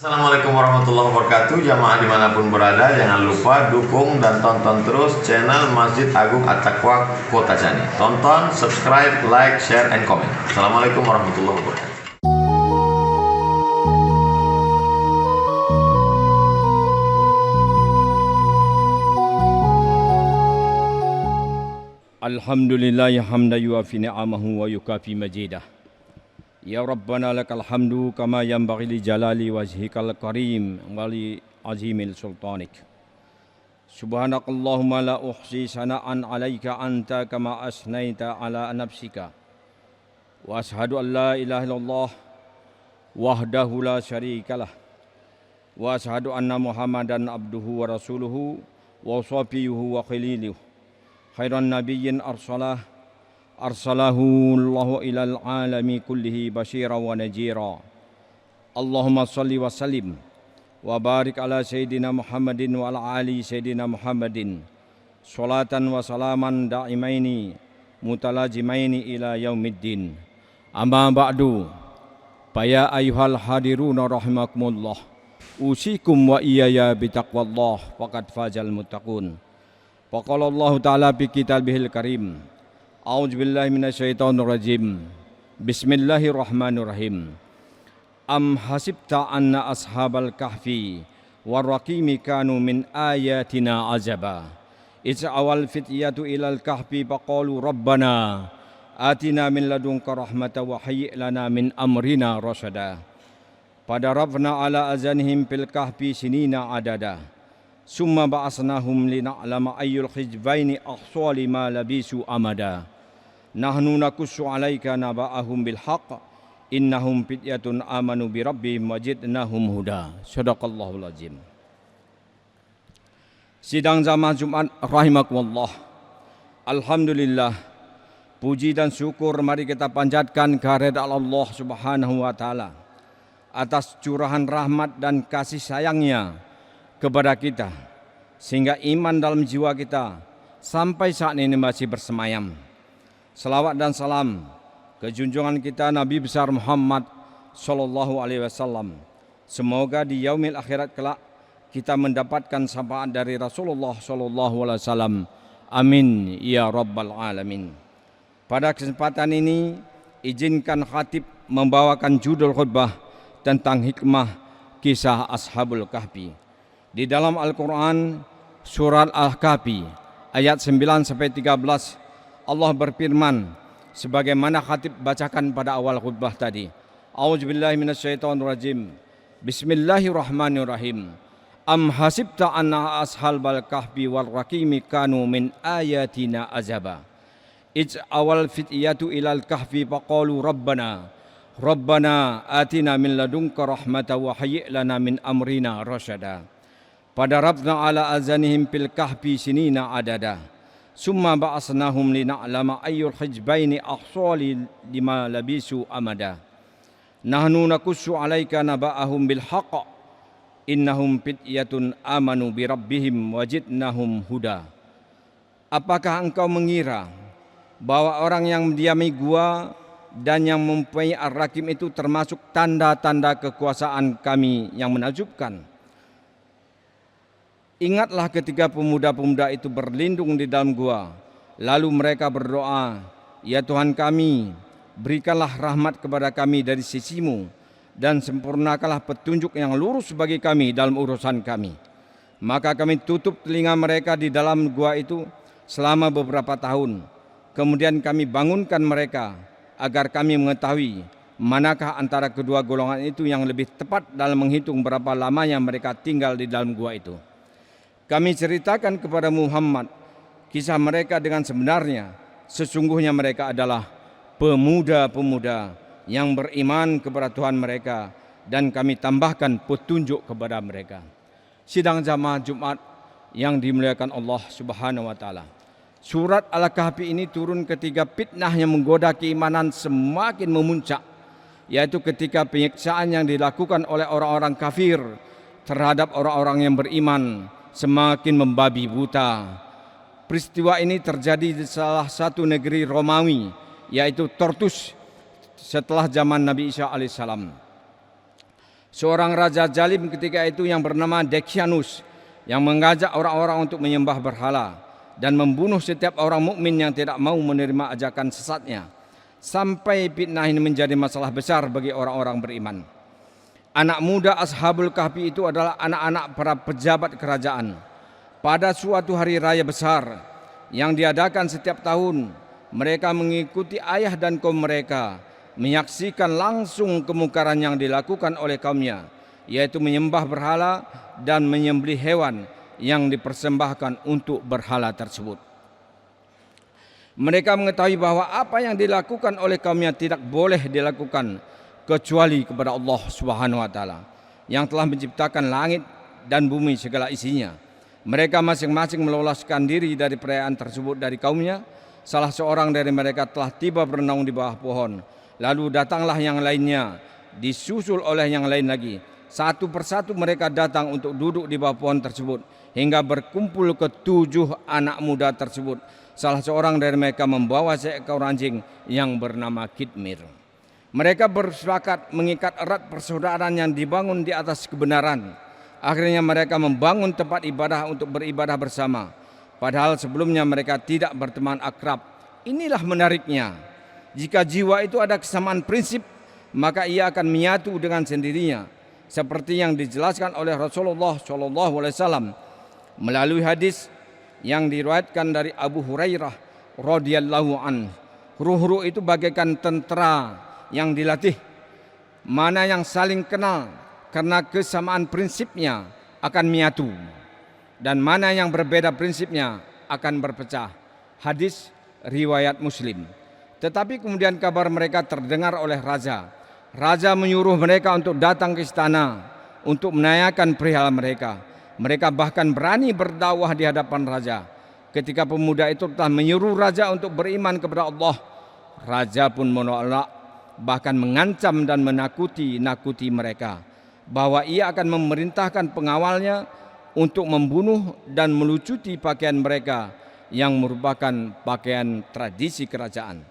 Assalamualaikum warahmatullahi wabarakatuh. Jamaah dimanapun berada, jangan lupa dukung dan tonton terus channel Masjid Agung At-Taqwa Kota Cani. Tonton, subscribe, like, share, and comment. Assalamualaikum warahmatullahi wabarakatuh. Alhamdulillahi hamdan yuafi ni'amahu wa yukafi majidah. Ya Rabbana lakal hamdu kama yanbaghi li jalali wajhikal karim wa li azimil sultanik. Subhanakallahumma la uhsi sana'an alaika anta kama asnaita ala nafsika. Wa ashhadu an la ilaha illallah wahdahu la syarikalah. Wa ashhadu anna Muhammadan abduhu wa rasuluhu wa safiyuhu wa khaliluhu. Khairan nabiyyin arsalahu Allahu ilal alami kullihi basyira wa najira. Allahumma salli wa sallim wa barik ala Sayyidina Muhammadin wa ala ali Sayyidina Muhammadin salatan wa salaman da'imaini mutalajimaini ila yaumiddin. Amma ba'du, ya ayyuhal hadiruna rahimakumullah, usikum wa iyaya bitaqwallah faqad fazal muttaqun. Faqala Allah ta'ala fi kitabihil karim, a'udzu billahi minasyaitonir rajim. Bismillahirrahmanirrahim. Am hasibta anna ashabal kahfi warraqimi kanu min ayatina azaba. Iz'awal fityatu ilal kahfi faqalu rabbana atina min ladunka rahmatan wa hayyi' lana min amrina rasyada. Fadarabna ala azanihim fil kahfi sinina adada. Summa ba'asnahum lina'lama ayyul hizbaini ahsa lima labisu amada. Nahnu nakussu 'alaika naba'ahum bil haqq innahum fityatun amanu bi rabbihim wajidnahum huda. Shadaqallahul azim. Sidang jamaah Jumat rahimakumullah. Alhamdulillah, puji dan syukur mari kita panjatkan kehadirat Allah Subhanahu wa taala atas curahan rahmat dan kasih sayangnya kepada kita, sehingga iman dalam jiwa kita sampai saat ini masih bersemayam. Salawat dan salam ke junjungan kita Nabi besar Muhammad sallallahu alaihi wasallam. Semoga di yaumil akhirat kelak kita mendapatkan syafaat dari Rasulullah sallallahu alaihi wasallam. Amin ya rabbal alamin. Pada kesempatan ini izinkan khatib membawakan judul khutbah tentang hikmah kisah Ashabul Kahfi. Di dalam Al-Quran surat Al-Kahfi ayat 9 sampai 13 Allah berfirman sebagaimana khatib bacakan pada awal khutbah tadi. A'udzubillahi minasyaitonirrajim. Bismillahirrahmanirrahim. Am hasibta anna ashabal kahfi wal raqimi kanu min ayatina azaba. Awal fityatu ilal kahfi faqalu rabbana atina min ladunka rahmatan wa hayyi' lana min amrina rasyada. Fadarabna ala azanihim fil kahfi sinina adada. Summa ba'asnahum lina'lama ayyul hizbaini ahsa lima labisu amada. Nahnu nakussu 'alaika naba'ahum bil haqq innahum fityatun amanu bi rabbihim wajidnahum huda. Apakah engkau mengira bahwa orang yang mendiami gua dan yang mempunyai ar-rakim itu termasuk tanda-tanda kekuasaan kami yang menakjubkan? Ingatlah ketika pemuda-pemuda itu berlindung di dalam gua, lalu mereka berdoa, ya Tuhan kami, berikanlah rahmat kepada kami dari sisimu dan sempurnakanlah petunjuk yang lurus bagi kami dalam urusan kami. Maka kami tutup telinga mereka di dalam gua itu selama beberapa tahun. Kemudian kami bangunkan mereka agar kami mengetahui manakah antara kedua golongan itu yang lebih tepat dalam menghitung berapa lamanya mereka tinggal di dalam gua itu. Kami ceritakan kepada Muhammad kisah mereka dengan sebenarnya. Sesungguhnya mereka adalah pemuda-pemuda yang beriman kepada Tuhan mereka dan kami tambahkan petunjuk kepada mereka. Sidang jamaah Jumat yang dimuliakan Allah Subhanahu wa taala. Surat Al-Kahfi ini turun ketika fitnah yang menggoda keimanan semakin memuncak, yaitu ketika penyiksaan yang dilakukan oleh orang-orang kafir terhadap orang-orang yang beriman semakin membabi buta. Peristiwa ini terjadi di salah satu negeri Romawi, yaitu Tarsus, setelah zaman Nabi Isa alaihissalam. Seorang raja zalim ketika itu yang bernama Dekianus yang mengajak orang-orang untuk menyembah berhala dan membunuh setiap orang mukmin yang tidak mau menerima ajakan sesatnya, sampai fitnah ini menjadi masalah besar bagi orang-orang beriman. Anak muda Ashabul Kahfi itu adalah anak-anak para pejabat kerajaan. Pada suatu hari raya besar yang diadakan setiap tahun, mereka mengikuti ayah dan kaum mereka, menyaksikan langsung kemungkaran yang dilakukan oleh kaumnya, yaitu menyembah berhala dan menyembelih hewan yang dipersembahkan untuk berhala tersebut. Mereka mengetahui bahwa apa yang dilakukan oleh kaumnya tidak boleh dilakukan kecuali kepada Allah Subhanahu wa taala yang telah menciptakan langit dan bumi segala isinya. Mereka masing-masing meloloskan diri dari perayaan tersebut dari kaumnya. Salah seorang dari mereka telah tiba bernaung di bawah pohon. Lalu datanglah yang lainnya, disusul oleh yang lain lagi. Satu persatu mereka datang untuk duduk di bawah pohon tersebut, hingga berkumpul ke-7 anak muda tersebut. Salah seorang dari mereka membawa seekor anjing yang bernama Kitmir. Mereka bersepakat mengikat erat persaudaraan yang dibangun di atas kebenaran. Akhirnya mereka membangun tempat ibadah untuk beribadah bersama. Padahal sebelumnya mereka tidak berteman akrab. Inilah menariknya. Jika jiwa itu ada kesamaan prinsip, maka ia akan menyatu dengan sendirinya. Seperti yang dijelaskan oleh Rasulullah SAW melalui hadis yang diriwayatkan dari Abu Hurairah radhiyallahu anhu. Ruh-ruh itu bagaikan tentara yang dilatih. Mana yang saling kenal karena kesamaan prinsipnya akan menyatu, dan mana yang berbeda prinsipnya akan berpecah. Hadis riwayat Muslim. Tetapi kemudian kabar mereka terdengar oleh raja. Raja menyuruh mereka untuk datang ke istana untuk menanyakan perihal mereka. Mereka bahkan berani berdakwah di hadapan raja. Ketika pemuda itu telah menyuruh raja untuk beriman kepada Allah, raja pun menolak, bahkan mengancam dan menakuti mereka bahwa ia akan memerintahkan pengawalnya untuk membunuh dan melucuti pakaian mereka yang merupakan pakaian tradisi kerajaan.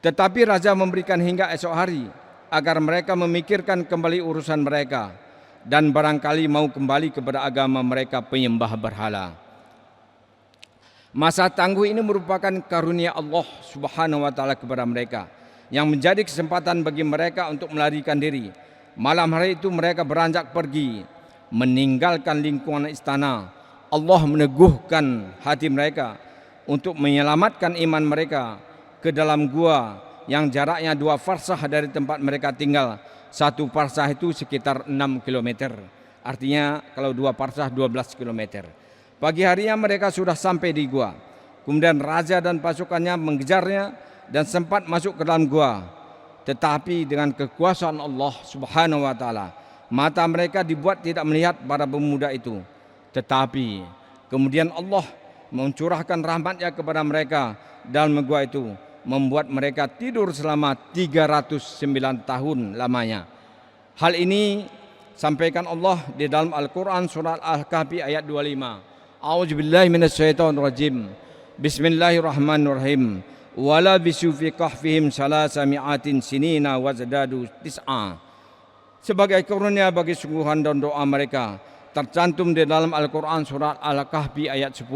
Tetapi raja memberikan hingga esok hari agar mereka memikirkan kembali urusan mereka dan barangkali mau kembali kepada agama mereka penyembah berhala. Masa tangguh ini merupakan karunia Allah Subhanahu wa taala kepada mereka yang menjadi kesempatan bagi mereka untuk melarikan diri. Malam hari itu mereka beranjak pergi, meninggalkan lingkungan istana. Allah meneguhkan hati mereka untuk menyelamatkan iman mereka ke dalam gua yang jaraknya 2 farsah dari tempat mereka tinggal. 1 farsah itu sekitar 6 km. Artinya kalau 2 farsah 12 km. Pagi harinya mereka sudah sampai di gua. Kemudian raja dan pasukannya mengejarnya dan sempat masuk ke dalam gua. Tetapi dengan kekuasaan Allah Subhanahu wa taala, mata mereka dibuat tidak melihat para pemuda itu. Tetapi kemudian Allah mencurahkan rahmat-Nya kepada mereka dalam gua itu, membuat mereka tidur selama 309 tahun lamanya. Hal ini sampaikan Allah di dalam Al-Quran surat Al-Kahfi ayat 25. A'udzubillahi minasyaitonirrajim. Bismillahirrahmanirrahim. Wala bisu fi kahfihim salasa mi'atin sinina wazdadu tis'a. Sebagai karunia bagi sungguhan dan doa mereka tercantum di dalam Al-Quran surat Al-Kahfi ayat 10.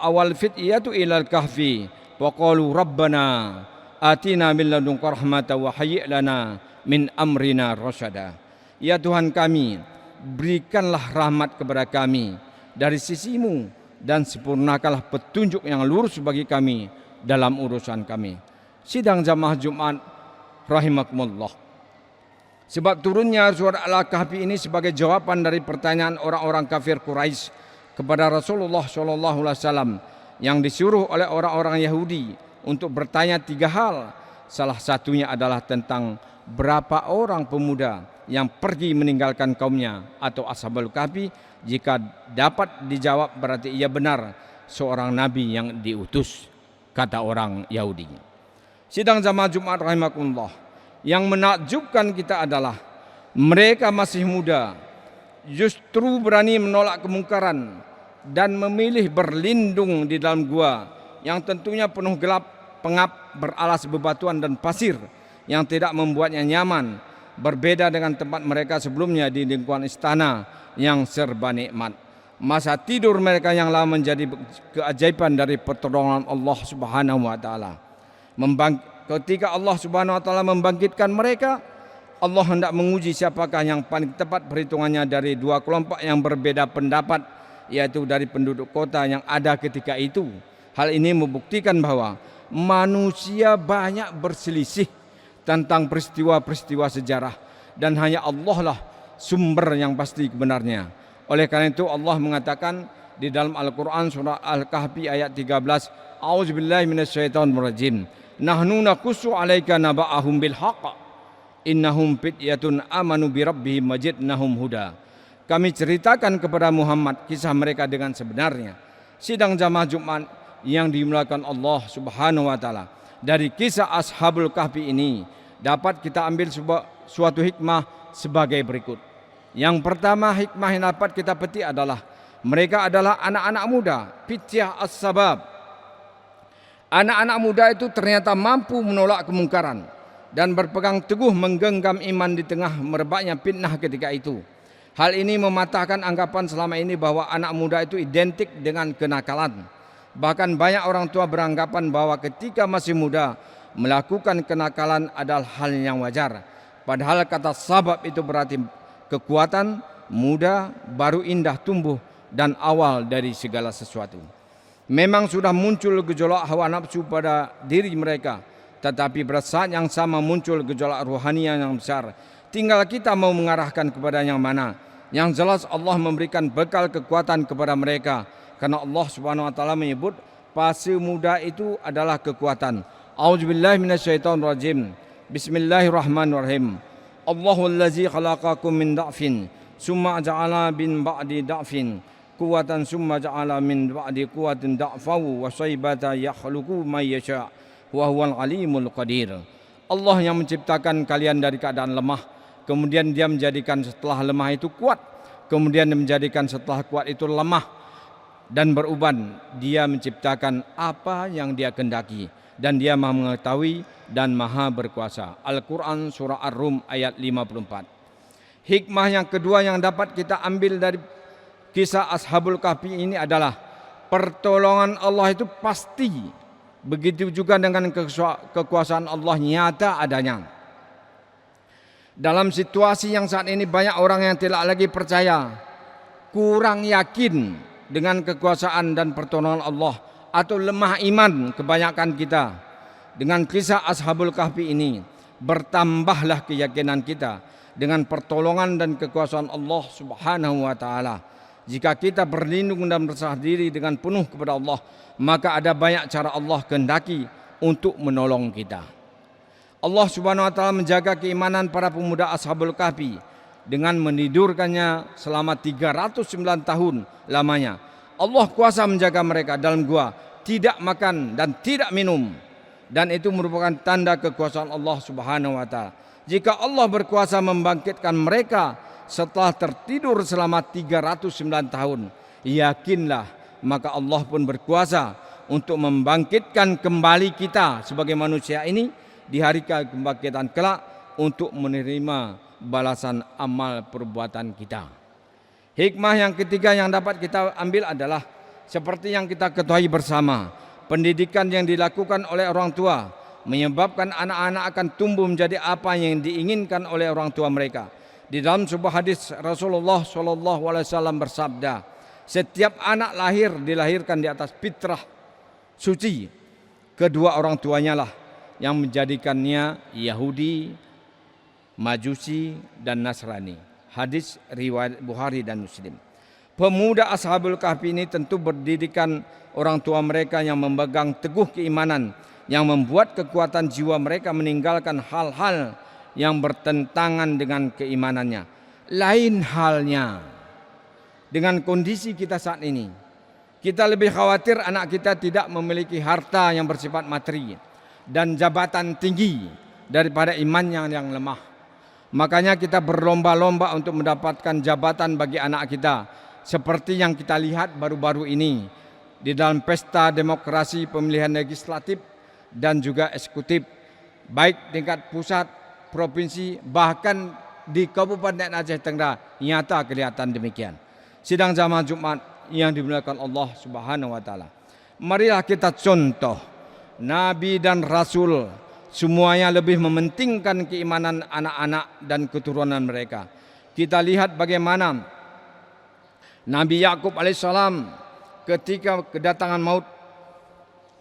Awal fityatu ilal kahfi waqalu rabbana atina min ladunka rahmatan wa hayyi' lana min amrina rasyada. Ya Tuhan kami, berikanlah rahmat kepada kami dari sisimu dan sempurnakanlah petunjuk yang lurus bagi kami dalam urusan kami. Sidang jamaah Jumat rahimakumullah. Sebab turunnya surat Al-Kahfi ini sebagai jawaban dari pertanyaan orang-orang kafir Quraisy kepada Rasulullah SAW yang disuruh oleh orang-orang Yahudi untuk bertanya 3 hal. Salah satunya adalah tentang berapa orang pemuda yang pergi meninggalkan kaumnya atau Ashabul Kahfi. Jika dapat dijawab berarti ia benar seorang nabi yang diutus, kata orang Yahudi. Sidang jamaah Jumat rahimakumullah, yang menakjubkan kita adalah mereka masih muda justru berani menolak kemungkaran dan memilih berlindung di dalam gua yang tentunya penuh gelap, pengap, beralas bebatuan dan pasir yang tidak membuatnya nyaman. berbeda dengan tempat mereka sebelumnya di lingkungan istana yang serba nikmat. Masa tidur mereka yang lama menjadi keajaiban dari pertolongan Allah Subhanahu wa taala. Ketika Allah Subhanahu wa taala membangkitkan mereka, Allah hendak menguji siapakah yang paling tepat perhitungannya dari dua kelompok yang berbeda pendapat, yaitu dari penduduk kota yang ada ketika itu. Hal ini membuktikan bahwa manusia banyak berselisih tentang peristiwa-peristiwa sejarah, dan hanya Allah lah sumber yang pasti kebenarnya. Oleh karena itu Allah mengatakan di dalam Al-Quran surah Al-Kahfi ayat 13, A'udzubillahi minasyaitonirrajim, nahnu naqussu 'alaika naba'ahum bil haqq innahum fityatun amanu bi rabbihim wajidnahum huda. Kami ceritakan kepada Muhammad kisah mereka dengan sebenarnya. Sidang jamaah Jumat yang dimulakan Allah Subhanahu wa taala dari kisah Ashabul Kahfi ini dapat kita ambil suatu hikmah sebagai berikut. Yang pertama, hikmah yang dapat kita petik adalah mereka adalah anak-anak muda, fityah as-sabab. Anak-anak muda itu ternyata mampu menolak kemungkaran dan berpegang teguh menggenggam iman di tengah merebaknya fitnah ketika itu. Hal ini mematahkan anggapan selama ini bahwa anak muda itu identik dengan kenakalan. Bahkan banyak orang tua beranggapan bahwa ketika masih muda melakukan kenakalan adalah hal yang wajar. Padahal kata sabab itu berarti kekuatan, muda, baru indah tumbuh dan awal dari segala sesuatu. Memang sudah muncul gejolak hawa nafsu pada diri mereka, tetapi pada saat yang sama muncul gejolak rohani yang besar. Tinggal kita mau mengarahkan kepada yang mana. Yang jelas Allah memberikan bekal kekuatan kepada mereka, karena Allah Subhanahu wa taala menyebut fase muda itu adalah kekuatan. A'udzubillahi minasyaitonirrajim. Bismillahirrahmanirrahim. Allahul ladzi khalaqakum min dha'fin summa ja'ala min ba'di dha'fin quwwatan summa ja'ala min ba'di quwwatin dha'faw wa shaybata yakhluqu may yasha' wa huwal alimul qadir. Allah yang menciptakan kalian dari keadaan lemah, kemudian Dia menjadikan setelah lemah itu kuat, kemudian Dia menjadikan setelah kuat itu lemah dan beruban. Dia menciptakan apa yang Dia kehendaki dan Dia Maha mengetahui dan Maha berkuasa. Al-Quran surah Ar-Rum ayat 54. Hikmah yang kedua yang dapat kita ambil dari kisah Ashabul Kahfi ini adalah pertolongan Allah itu pasti. Begitu juga dengan kekuasaan Allah nyata adanya. Dalam situasi yang saat ini banyak orang yang tidak lagi percaya, kurang yakin dengan kekuasaan dan pertolongan Allah, atau lemah iman kebanyakan kita. Dengan kisah Ashabul Kahfi ini bertambahlah keyakinan kita dengan pertolongan dan kekuasaan Allah Subhanahu wa taala. Jika kita berlindung dan berserah diri dengan penuh kepada Allah, maka ada banyak cara Allah kehendaki untuk menolong kita. Allah Subhanahu wa taala menjaga keimanan para pemuda Ashabul Kahfi dengan menidurkannya selama 309 tahun lamanya. Allah kuasa menjaga mereka dalam gua, tidak makan dan tidak minum. Dan itu merupakan tanda kekuasaan Allah Subhanahu wa taala. Jika Allah berkuasa membangkitkan mereka setelah tertidur selama 309 tahun, yakinlah maka Allah pun berkuasa untuk membangkitkan kembali kita sebagai manusia ini di hari kebangkitan kelak untuk menerima balasan amal perbuatan kita. Hikmah yang ketiga yang dapat kita ambil adalah seperti yang kita ketahui bersama, pendidikan yang dilakukan oleh orang tua menyebabkan anak-anak akan tumbuh menjadi apa yang diinginkan oleh orang tua mereka. Di dalam sebuah hadis Rasulullah SAW bersabda, setiap anak lahir dilahirkan di atas fitrah suci. Kedua orang tuanya lah yang menjadikannya Yahudi, Majusi dan Nasrani. Hadis riwayat Bukhari dan Muslim. Pemuda Ashabul Kahfi ini tentu berdidikan orang tua mereka yang memegang teguh keimanan, yang membuat kekuatan jiwa mereka meninggalkan hal-hal yang bertentangan dengan keimanannya. Lain halnya dengan kondisi kita saat ini. Kita lebih khawatir anak kita tidak memiliki harta yang bersifat materi dan jabatan tinggi daripada imannya yang lemah. Makanya kita berlomba-lomba untuk mendapatkan jabatan bagi anak kita, seperti yang kita lihat baru-baru ini di dalam pesta demokrasi pemilihan legislatif dan juga eksekutif, baik tingkat pusat provinsi, bahkan di Kabupaten Aceh Tenggara nyata kelihatan demikian. Sidang jamaah Jumat yang dimuliakan Allah Subhanahu wa taala. Marilah kita contoh Nabi dan Rasul semuanya lebih mementingkan keimanan anak-anak dan keturunan mereka. Kita lihat bagaimana Nabi Yakub alaihissalam ketika kedatangan maut,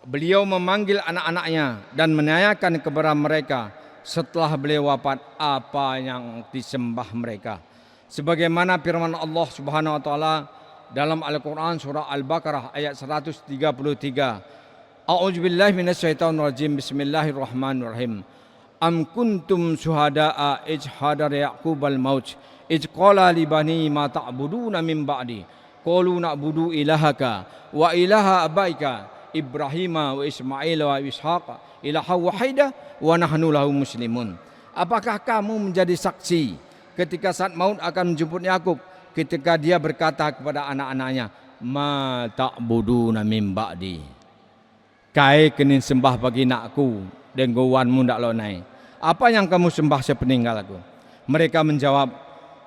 beliau memanggil anak-anaknya dan menanyakan kepada mereka setelah beliau wafat apa yang disembah mereka. Sebagaimana firman Allah Subhanahu wa taala dalam Al-Qur'an surah Al-Baqarah ayat 133. A'udzubillahi minasyaitonir rajim. Bismillahirrahmanirrahim. Am kuntum syuhada'a id hadara Yaqubal maut id qala li bani ma ta'buduna min ba'di qalu na'budu ilahaka wa ilaha abaika Ibrahim wa Ismail wa Ishaq ilaha wahida wa nahnu lahu muslimun. Apakah kamu menjadi saksi ketika saat maut akan menjemput Yakub, ketika dia berkata kepada anak-anaknya, ma ta'buduna min ba'di, kai kenin sembah bagi nakku dan gowanmu ndak lonai, apa yang kamu sembah sepeninggal aku? Mereka menjawab,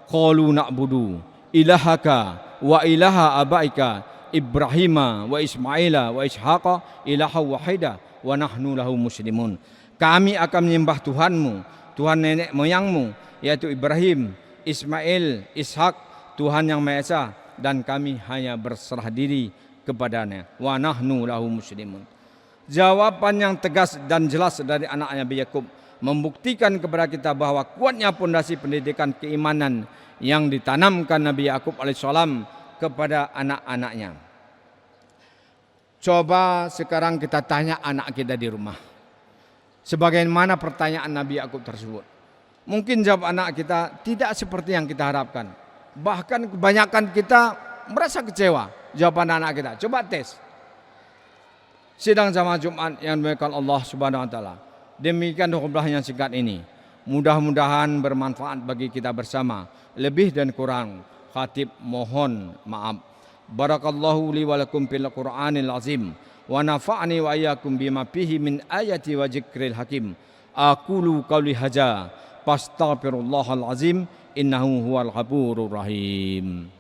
qalu na'budu ilahaka wa ilaha abaika Ibrahim wa Ismail wa Ishaq ilaha wahida wa nahnu lahu muslimun. Kami akan menyembah Tuhanmu, Tuhan nenek moyangmu, yaitu Ibrahim, Ismail, Ishak, Tuhan yang Maha Esa, dan kami hanya berserah diri kepadanya. Wa nahnu lahu muslimun. Jawaban yang tegas dan jelas dari anaknya Nabi Yakub membuktikan kepada kita bahwa kuatnya pondasi pendidikan keimanan yang ditanamkan Nabi Yakub alaihissalam kepada anak-anaknya. Coba sekarang kita tanya anak kita di rumah, sebagaimana pertanyaan Nabi Yakub tersebut. Mungkin jawab anak kita tidak seperti yang kita harapkan. Bahkan kebanyakan kita merasa kecewa jawaban anak kita. Coba tes. Sidang jamaah Jumat yang dimuliakan Allah Subhanahu wa taala. Demikian khutbah yang singkat ini. Mudah-mudahan bermanfaat bagi kita bersama. Lebih dan kurang khatib mohon maaf. Barakallahu li wa lakum fil Qur'anil azim wa nafa'ani wa iyyakum bima fihi min ayati wa dzikril hakim. Aqulu qauli hadza fastaghfirullahal azim innahu huwal ghafurur rahim.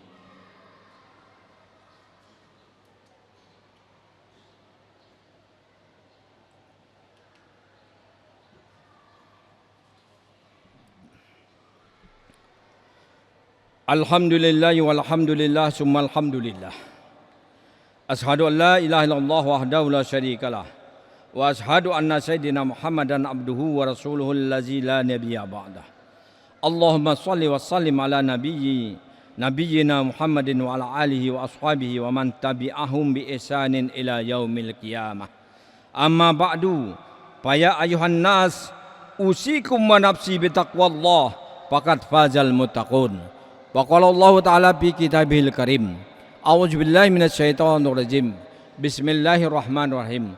Alhamdulillah walhamdulillah summa alhamdulillah. Ashhadu an la ilaha illallah wahdahu la syarikalah wa ashhadu anna sayyidina Muhammadan abduhu wa rasuluhu allazi la nabiyya ba'dah. Allahumma shalli wa sallim ala nabiyyina Muhammadin wa ala alihi wa ashabihi wa man tabi'ahum bi ihsanin ila yaumil qiyamah. Amma ba'du, fa ya ayuhan nas usikum wa nafsi bi taqwallah faqad fazal muttaqun. Wa qala Allah ta'ala fi kitabihil karim. A'udzu billahi minasyaitonir rajim. Bismillahirrahmanirrahim.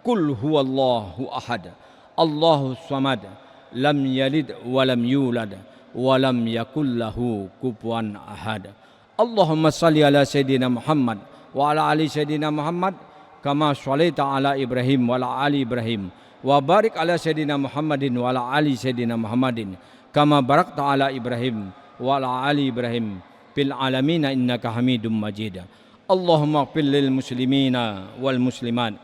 Qul huwallahu ahad. Allahus samad. Lam yalid wa lam yulad wa lam yakul lahu kufuwan ahad. Allahumma shalli ala sayidina Muhammad wa ala ali sayidina Muhammad kama shallaita ala Ibrahim wa ala ali Ibrahim wa barik ala sayidina Muhammadin wa ala ali sayidina Muhammadin kama barakta ala Ibrahim wa ala ali Ibrahim fil alamin innaka Hamidum Majid. Allahumma ighfir lil muslimina wal muslimat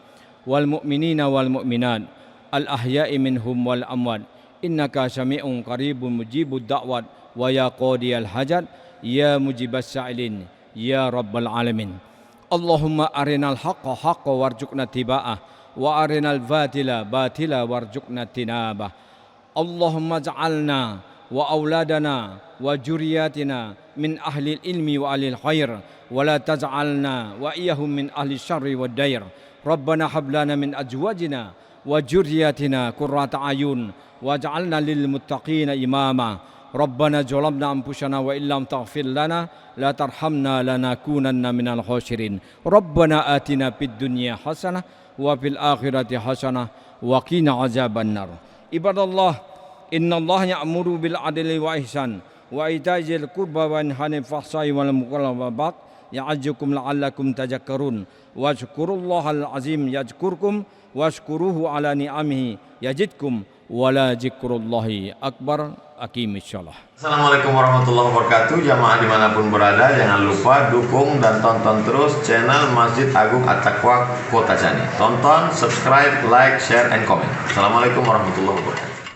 wal mu'minina wal mu'minat al ahya'i minhum wal amwat innaka sami'un qaribun mujibud da'wat wa ya qadiyal hajat ya mujibas sa'ilin ya rabbal alamin. Allahumma arinal haqqa haqqa warzuqna tiba'ah wa arinal batila batila warzuqna tinabah. Allahumma ja'alna wa auladana wa juriyatina min ahli ilmi wa ahli khair wa la taj'alna wa iyahum min ahli syarri wa dair. Rabbana hab lana min azwajina wa juriyatina qurrata ayun waj'alna lil muttaqina imama. Rabbana zalamna anfusana wa illam taghfir lana la tarhamna lanakunanna minal khasirin. Rabbana atina fid dunya hasanah wa fil akhirati hasanah wa qina azabannar. Ibadallah, innallaha ya'muru bil adli wa ihsan wa ita'i dzil qurba wa yanha 'anil fahsya'i wal munkari wal baghi ya'idzukum la'allakum tadhakkarun. Wazkurullahal azim yadhkurkum washkuruhu ala ni'amihi yazidkum wala dzikrullahi akbar. Aqimissalah. Assalamualaikum warahmatullahi wabarakatuh. Jamaah dimanapun berada, jangan lupa dukung dan tonton terus channel Masjid Agung At-Taqwa Kota Cani. Tonton, subscribe, like, share, and comment. Assalamualaikum warahmatullahi wabarakatuh.